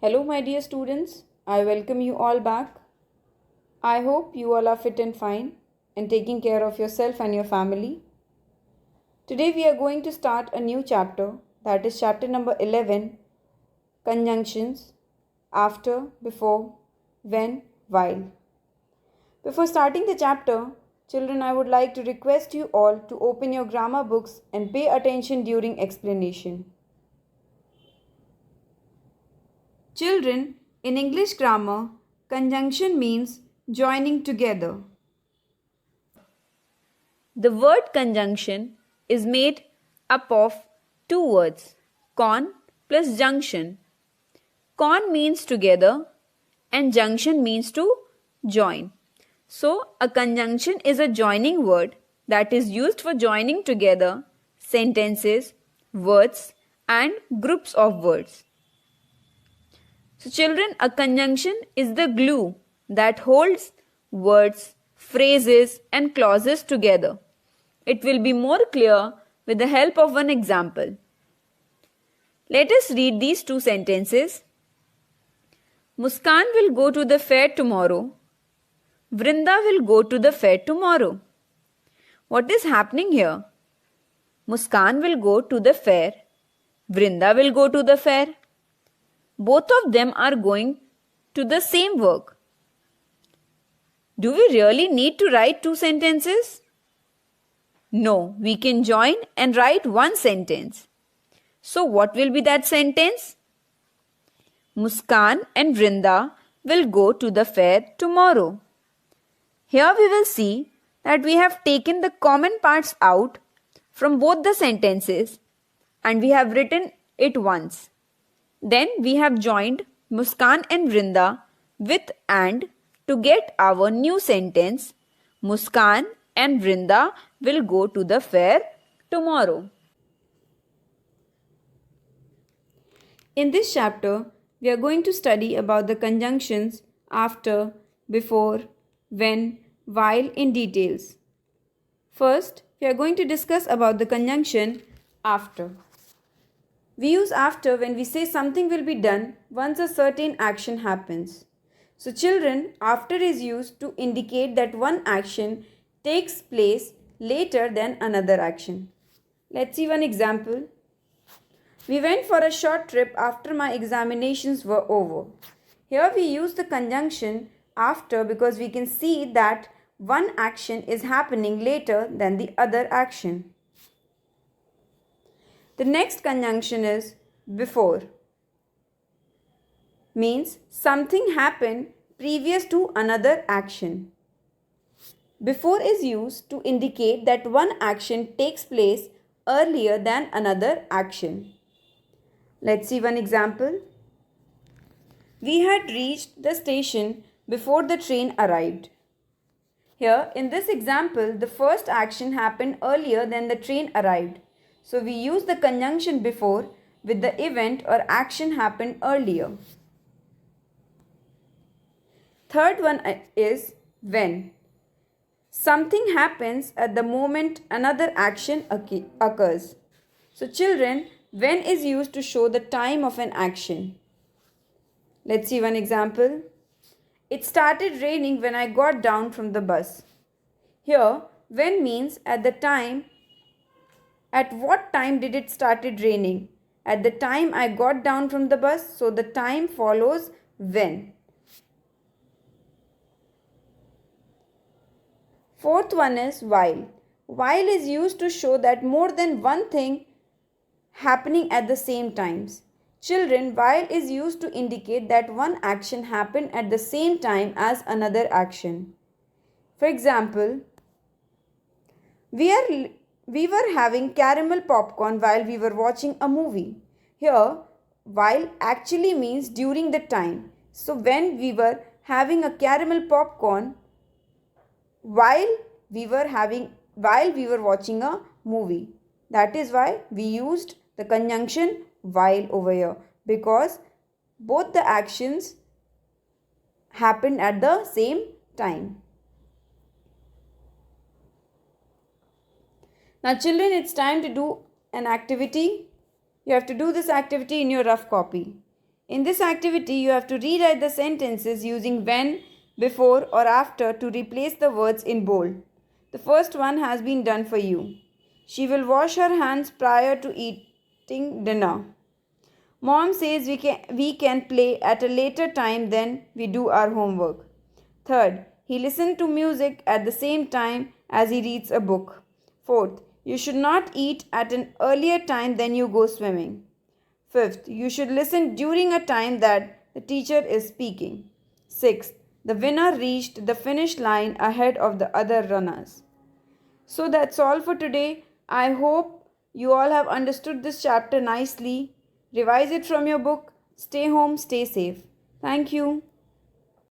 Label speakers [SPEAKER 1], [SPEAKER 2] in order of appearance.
[SPEAKER 1] Hello, my dear students. I welcome you all back. I hope you all are fit and fine and taking care of yourself and your family. Today, we are going to start a new chapter, that is, chapter number 11, Conjunctions after, before, when, while. Before starting the chapter, children, I would like to request you all to open your grammar books and pay attention during explanation. Children, in English grammar, conjunction means joining together.
[SPEAKER 2] The word conjunction is made up of two words, con plus junction. Con means together and junction means to join. So, a conjunction is a joining word that is used for joining together sentences, words, and groups of words. So, children, a conjunction is the glue that holds words, phrases, and clauses together. It will be more clear with the help of one example. Let us read these two sentences. Muskan will go to the fair tomorrow. Vrinda will go to the fair tomorrow. What is happening here? Muskan will go to the fair. Vrinda will go to the fair. Both of them are going to the same work. Do we really need to write two sentences? No, we can join and write one sentence. So what will be that sentence? Muskan and Vrinda will go to the fair tomorrow. Here we will see that we have taken the common parts out from both the sentences and we have written it once. Then we have joined Muskan and Vrinda with and to get our new sentence. Muskan and Vrinda will go to the fair tomorrow.
[SPEAKER 1] In this chapter, we are going to study about the conjunctions after, before, when, while in details. First, we are going to discuss about the conjunction after. We use after when we say something will be done once a certain action happens. So children, after is used to indicate that one action takes place later than another action. Let's see one example. We went for a short trip after my examinations were over. Here we use the conjunction after because we can see that one action is happening later than the other action. The next conjunction is before. Means something happened previous to another action. Before is used to indicate that one action takes place earlier than another action. Let's see one example. We had reached the station before the train arrived. Here, in this example, the first action happened earlier than the train arrived. So, we use the conjunction before with the event or action happened earlier. Third one is when. Something happens at the moment another action occurs. So, children, when is used to show the time of an action. Let's see one example. It started raining when I got down from the bus. Here, when means at the time. At what time did it started raining? At the time I got down from the bus, so the time follows when. Fourth one is while. While is used to show that more than one thing happening at the same times. Children, while is used to indicate that one action happened at the same time as another action. For example, we were having caramel popcorn while we were watching a movie. Here, while actually means during the time. So, when we were having a caramel popcorn while we were watching a movie. That is why we used the conjunction while over here, because both the actions happened at the same time. Now children, it's time to do an activity. You have to do this activity in your rough copy. In this activity, you have to rewrite the sentences using when, before, or after to replace the words in bold. The first one has been done for you. She will wash her hands prior to eating dinner. Mom says we can play at a later time than we do our homework. Third, he listens to music at the same time as he reads a book. Fourth, you should not eat at an earlier time than you go swimming. Fifth, you should listen during a time that the teacher is speaking. Sixth, the winner reached the finish line ahead of the other runners. So that's all for today. I hope you all have understood this chapter nicely. Revise it from your book. Stay home, stay safe. Thank you.